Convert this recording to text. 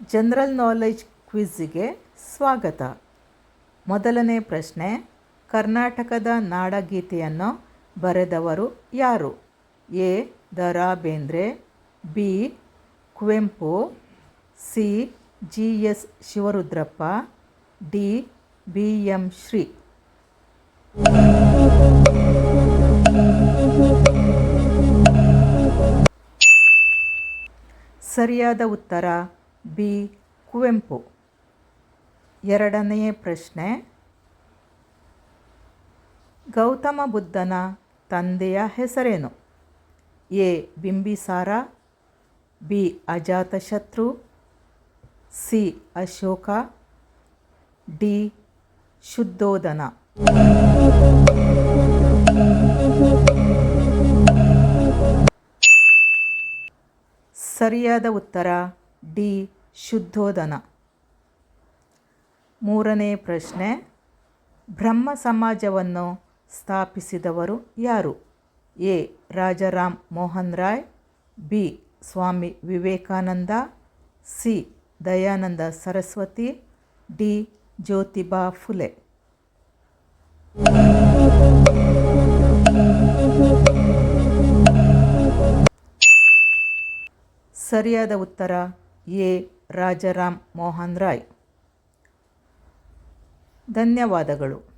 General knowledge ಕ್ವಿಜ್ಗೆ ಸ್ವಾಗತ. ಮೊದಲನೇ ಪ್ರಶ್ನೆ, ಕರ್ನಾಟಕದ ನಾಡಗೀತೆಯನ್ನು ಬರೆದವರು ಯಾರು? A. Da. Ra Bendre, B. Kuvempu, C. G. S. Shivarudrappa, D. B. M. Shri. ಸರಿಯಾದ ಉತ್ತರ ಬಿ. ಕುವೆಂಪು. ಎರಡನೆಯ ಪ್ರಶ್ನೆ, ಗೌತಮ ಬುದ್ಧನ ತಂದೆಯ ಹೆಸರೇನು? A. Bimbisara, B. Ajatashatru, C. Ashoka, D. Shuddhodana. ಸರಿಯಾದ ಉತ್ತರ ಡಿ. ಶುದ್ಧೋಧನ. ಮೂರನೇ ಪ್ರಶ್ನೆ, ಬ್ರಹ್ಮ ಸಮಾಜವನ್ನು ಸ್ಥಾಪಿಸಿದವರು ಯಾರು? A. Rajaram Mohan Roy, B. Swami Vivekananda, C. Dayananda Saraswati, D. Jyotiba Phule. ಸರಿಯಾದ ಉತ್ತರ ಎ. ರಾಜಾರಾಮ್ ಮೋಹನ್ ರಾಯ್. ಧನ್ಯವಾದಗಳು.